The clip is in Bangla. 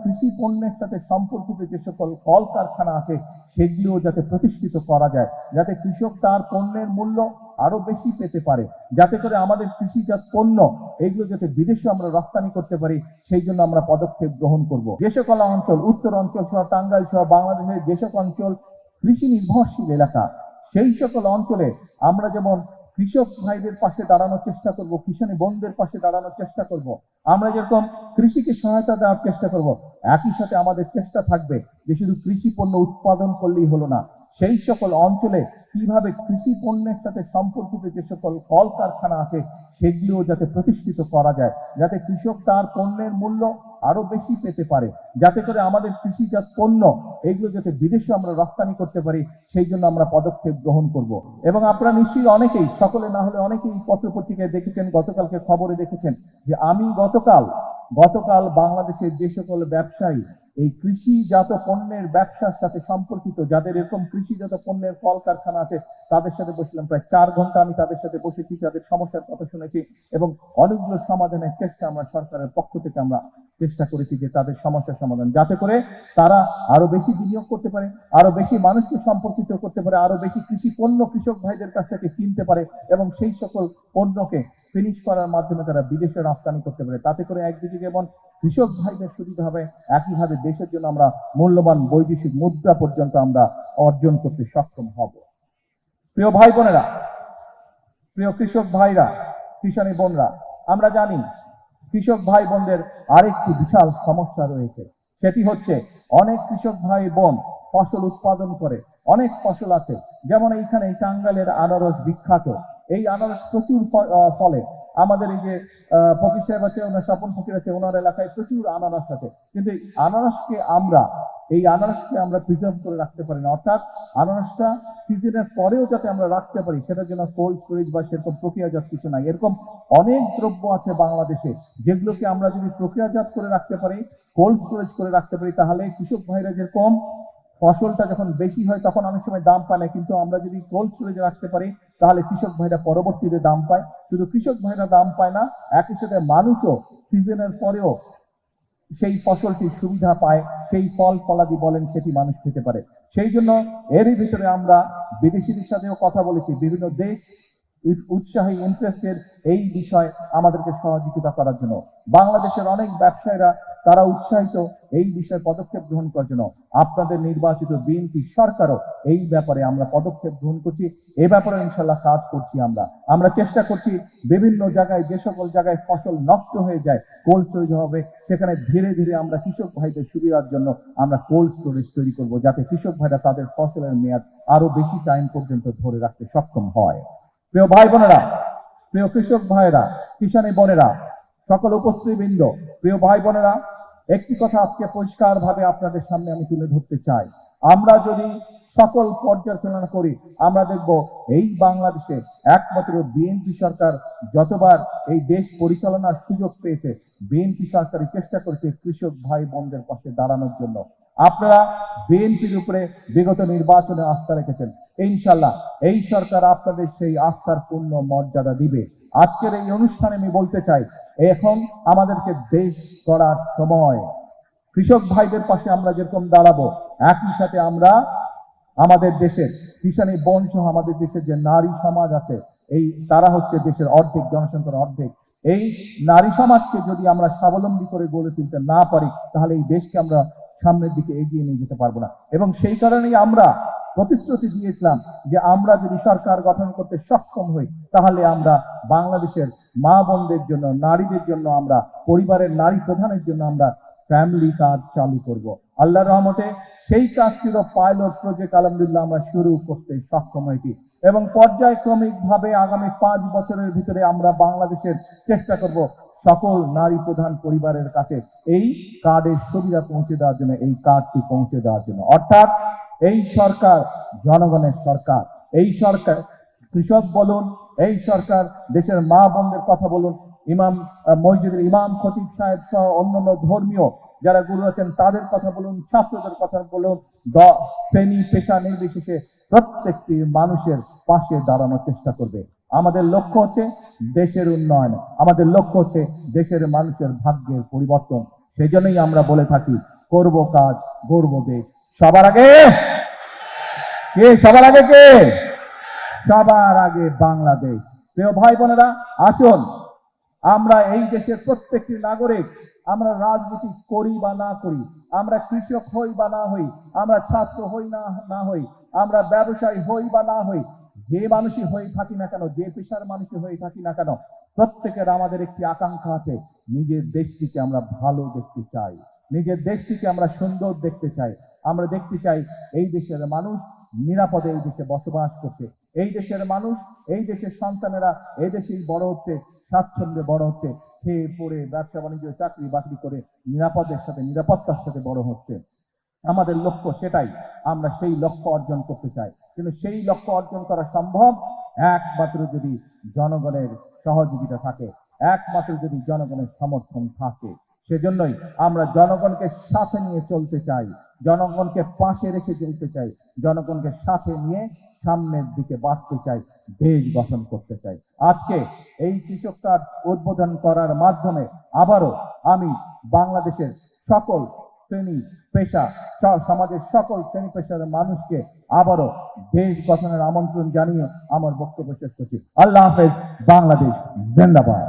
কৃষি পণ্যের সাথে সম্পর্কিত যে সকল কলকারখানা আছে সেগুলো যাতে প্রতিষ্ঠিত করা যায়, যাতে কৃষক তার পণ্যের মূল্য আরো বেশি পেতে পারে, যাতে করে আমাদের কৃষিজাত পণ্য এগুলো যাতে বিদেশে আমরা রপ্তানি করতে পারি, সেই জন্য আমরা পদক্ষেপ গ্রহণ করব। যে সকল অঞ্চল, উত্তর অঞ্চল সহ টাঙ্গাইল সহ বাংলাদেশের যে সকল অঞ্চল কৃষি নির্ভরশীল এলাকা, সেই সকল অঞ্চলে আমরা যেমন কৃষক ভাইদের পাশে দাঁড়ানোর চেষ্টা করব, কিষানী বোনদের পাশে দাঁড়ানোর চেষ্টা করব, আমরা যেরকম কৃষিকে সহায়তা দেওয়ার চেষ্টা করব, একই সাথে আমাদের চেষ্টা থাকবে যে শুধু কৃষি পণ্য উৎপাদন করলেই হলো না, সেই সকল অঞ্চলে কিভাবে কৃষি পণ্যের সাথে সম্পর্কিত যে সকল কলকারখানা আছে সেগুলো যাতে প্রতিষ্ঠিত করা যায়, যাতে কৃষক তার পণ্যের মূল্য আরো বেশি পেতে পারে, যাতে করে আমাদের কৃষিজাত পণ্য এগুলো যাতে বিদেশে আমরা রপ্তানি করতে পারি, সেই জন্য আমরা পদক্ষেপ গ্রহণ করব। এবং আপনারা নিশ্চয়ই অনেকেই, সকলে না হলে অনেকেই পত্রপত্রিকায় দেখেছেন, গতকালকে খবরে দেখেছেন যে আমি গতকাল বাংলাদেশের যে সকল ব্যবসায়ী এই কৃষিজাত পণ্যের ব্যবসার সাথে সম্পর্কিত, যাদের এরকম কৃষিজাত পণ্যের কলকারখানা আছে, তাদের সাথে বসলাম। প্রায় 4 ঘন্টা আমি তাদের সাথে বসেছি, তাদের সমস্যার কথা শুনেছি এবং অনেকগুলো সমাধানের চেষ্টা আমরা সরকারের পক্ষ থেকে আমরা চেষ্টা করেছি যে তাদের সমস্যার সমাধান, যাতে করে তারা আরো বেশি বিনিয়োগ করতে পারে, আরো বেশি মানুষকে সম্পর্কিত করতে পারে, আরো বেশি কৃষি পণ্য কৃষক ভাইদের কাছ থেকে কিনতে পারে এবং সেই সকল পণ্যকে ফিনিশ করার মাধ্যমে তারা বিদেশে রপ্তানি করতে পারে। তাতে করে একদিকে যেমন কৃষক ভাইদের সুবিধা হবে, একইভাবে দেশের জন্য আমরা মূল্যবান বৈদেশিক মুদ্রা পর্যন্ত আমরা অর্জন করতে সক্ষম হব। প্রিয় ভাই বোনেরা, প্রিয় কৃষক ভাইরা, কিষানী বোনরা, আমরা জানি কৃষক ভাই বোনদের আরেকটি বিশাল সমস্যা রয়েছে, সেটি হচ্ছে অনেক কৃষক ভাই বোন ফসল উৎপাদন করে, অনেক ফসল আছে, যেমন এইখানে টাঙ্গাইলের আনারস বিখ্যাত। এই আনারস প্রচুর ফলে, আমাদের এই যে ফকির সাহেব আছে, ওনার স্বপন ফকির আছে, ওনার এলাকায় প্রচুর আনারস আছে, কিন্তু এই আনারসকে আমরা প্রিজার্ভ করে রাখতে পারি না, অর্থাৎ আনারসটা সিজনের পরেও যাতে আমরা রাখতে পারি, সেটার জন্য কোল্ড স্টোরেজ বা সেরকম প্রক্রিয়াজাত কিছু নাই। এরকম অনেক দ্রব্য আছে বাংলাদেশে যেগুলোকে আমরা যদি প্রক্রিয়াজাত করে রাখতে পারি, কোল্ড স্টোরেজ করে রাখতে পারি, তাহলে কৃষক ভাইরা যেরকম ফসলটা যখন বেশি হয় তখন অনেক সময় দাম পায় না, কিন্তু আমরা যদি কোল্ড স্টোরেজে রাখতে পারি তাহলে কৃষক ভাইরা পরবর্তীতে দাম পায়। শুধু কৃষক ভাইরা দাম পায় না, একই সাথে মানুষও সিজনের পরেও সেই ফসলটির সুবিধা পায়, সেই ফল ফলাদি বলেন সেটি মানুষ খেতে পারে। সেই জন্য এরই ভিতরে আমরা বিদেশিদের সাথেও কথা বলেছি, বিভিন্ন দেশ উৎসাহী ইন্টারেস্টের এই বিষয় আমাদেরকে সহযোগিতা করার জন্য। বাংলাদেশের অনেক ব্যবসায়ীরা তারা উৎসাহিত এই বিষয়ে পদক্ষেপ গ্রহণ করার জন্য। আপনাদের নির্বাচিত বিএনপি সরকারও এই ব্যাপারে আমরা পদক্ষেপ গ্রহণ করছি, এ ব্যাপারে ইনশাল্লাহ কাজ করছি। আমরা চেষ্টা করছি বিভিন্ন জায়গায়, যে সকল জায়গায় ফসল নষ্ট হয়ে যায় কোল্ড স্টোরেজ হবে, সেখানে ধীরে ধীরে আমরা কৃষক ভাইদের সুবিধার জন্য আমরা কোল্ড স্টোরেজ তৈরি করব, যাতে কৃষক ভাইরা তাদের ফসলের মেয়াদ আরো বেশি টাইম পর্যন্ত ধরে রাখতে সক্ষম হয়। প্রিয় ভাই বোনেরা, প্রিয় কৃষক ভাইরা, কিষানী বোনেরা, সকল উপস্থিতবৃন্দ, প্রিয় ভাই বোনেরা, একটি কথা আজকে পরিষ্কার ভাবে আপনাদের সামনে আমি তুলে ধরতে চাই। আমরা যদি সকল পর্যালোচনা করি, আমরা দেখব এই বাংলাদেশে একমাত্র বিএনপি সরকার যতবার এই দেশ পরিচালনার সুযোগ পেয়েছে, বিএনপি সরকারই চেষ্টা করেছে কৃষক ভাই বোনদের পাশে দাঁড়ানোর জন্য। আপনারা বিএনপির উপরে বিগত নির্বাচনে আস্থা রেখেছেন, ইনশাল্লাহ এই সরকার আপনাদের সেই আস্থার পূর্ণ মর্যাদা দিবে। আজকের এই অনুষ্ঠানে আমি বলতে চাই, এখন আমাদেরকে দেশ গড়ার সময়। কৃষক ভাইদের পাশে আমরা যেরকম দাঁড়াবো, একই সাথে আমরা আমাদের দেশের কিষানী বোন সহ আমাদের দেশের যে নারী সমাজ আছে, তারা হচ্ছে দেশের অর্ধেক, জনসংখ্যার অর্ধেক। এই নারী সমাজকে যদি আমরা স্বাবলম্বী করে গড়ে তুলতে না পারি, তাহলে এই দেশকে আমরা সামনের দিকে এগিয়ে নিয়ে যেতে পারবো না। এবং সেই কারণেই আমরা প্রতিশ্রুতি দিয়েছিলাম যে আমরা যদি সরকার গঠন করতে সক্ষম হই, তাহলে আমরা বাংলাদেশের মা বোনদের জন্য, নারীদের জন্য, আমরা পরিবারের নারী প্রধানের জন্য আমরা ফ্যামিলি কার্ড চালু করব। আল্লাহর রহমতে সেই কাজ ছিল পাইলট প্রজেক্ট, আলহামদুলিল্লাহ আমরা শুরু করতে সক্ষম হয়েছি এবং পর্যায়ক্রমিক ভাবে আগামী 5 বছরের ভিতরে আমরা বাংলাদেশের চেষ্টা করব সকল নারী প্রধান পরিবারের কাছে এই কার্ডের সুবিধা পৌঁছে দেওয়ার জন্য, এই কার্ডটি পৌঁছে দেওয়ার জন্য। অর্থাৎ এই সরকার জনগণের সরকার, এই সরকার কৃষক বলুন, এই সরকার দেশের মা বোনদের কথা বলুন, ইমাম মসজিদের ইমাম খতিব সাহেব সহ অন্যান্য ধর্মীয় যারা গুরু আছেন তাদের কথা বলুন, ছাত্রদের কথা বলুন, শ্রেণী পেশা নির্বিশেষে প্রত্যেকটি মানুষের পাশে দাঁড়ানোর চেষ্টা করবে। আমাদের লক্ষ্য হচ্ছে দেশের উন্নয়ন, আমাদের লক্ষ্য হচ্ছে দেশের মানুষের ভাগ্যের পরিবর্তন। সেজন্যই আমরা বলে থাকি করব কাজ, গর্ব দেশ। সবার আগে কে? সবার আগে কে? সবার আগে বাংলাদেশ। প্রিয় ভাই বোনেরা, আসুন আমরা এই দেশের প্রত্যেকটি নাগরিক, আমরা রাজনীতি করি বা না করি, আমরা কৃষক হই বা না হই, আমরা ছাত্র হই না হই, আমরা ব্যবসায়ী হই বা না হই, যে মানুষই হয়ে থাকি না কেন, যে পেশার মানুষই হয়ে থাকি না কেন, প্রত্যেকের আমাদের একটি আকাঙ্ক্ষা আছে, নিজের দেশটিকে আমরা ভালো দেখতে চাই, নিজের দেশটিকে আমরা সুন্দর দেখতে চাই। আমরা দেখতে চাই এই দেশের মানুষ নিরাপদে এই দেশে বসবাস করছে, এই দেশের মানুষ, এই দেশের সন্তানেরা এই দেশেই বড় হচ্ছে, স্বাচ্ছন্দ্যে বড় হচ্ছে, খেয়ে পড়ে ব্যবসা বাণিজ্য চাকরি বাকরি করে নিরাপদের সাথে, নিরাপত্তার সাথে বড় হচ্ছে। আমাদের লক্ষ্য সেটাই, আমরা সেই লক্ষ্য অর্জন করতে চাই। কিন্তু সেই লক্ষ্য অর্জন করা সম্ভব একমাত্র যদি জনগণের সহযোগিতা থাকে, একমাত্র যদি জনগণের সমর্থন থাকে। সেজন্যই আমরা জনগণকে সাথে নিয়ে চলতে চাই, জনগণকে পাশে রেখে চলতে চাই, জনগণকে সাথে নিয়ে সামনের দিকে বাড়তে চাই, দেশ গঠন করতে চাই। আজকে এই কৃষক কার্ড উদ্বোধন করার মাধ্যমে আবারও আমি বাংলাদেশের সকল শ্রেণী পেশা, সমাজের সকল শ্রেণী পেশার মানুষকে আবারও দেশ গঠনের আমন্ত্রণ জানিয়ে আমার বক্তব্য শেষ করছি। আল্লাহ হাফেজ। বাংলাদেশ জিন্দাবাদ।